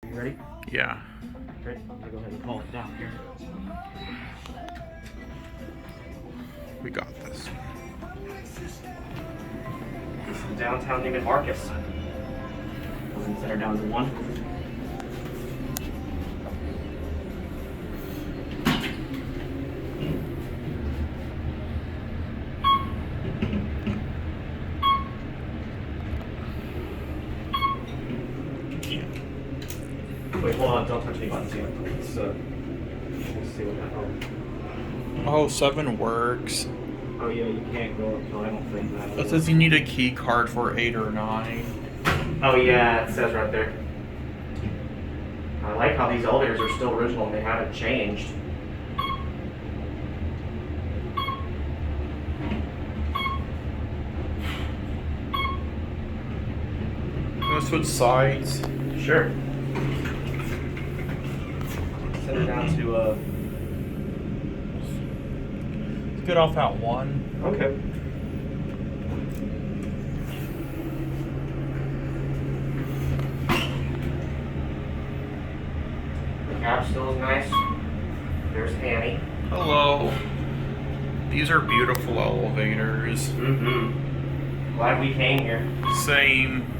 You ready? Yeah. Great. I'm gonna go ahead and call it down here. We got this. This is downtown Neiman Marcus. We'll set her down to 1. Wait, hold on, don't touch any buttons yet. Let's see what happens. Oh, 7 works. Oh yeah, you can't go up till I don't think that. It says you need a key card for 8 or 9. Oh yeah, it says right there. I like how these elevators are still original and they haven't changed. Let's switch sides. Sure. Set her down to Let's get off at 1. okay. The cab still is nice. There's Annie. Hello. These are beautiful elevators. Mm-hmm. Glad we came here. Same.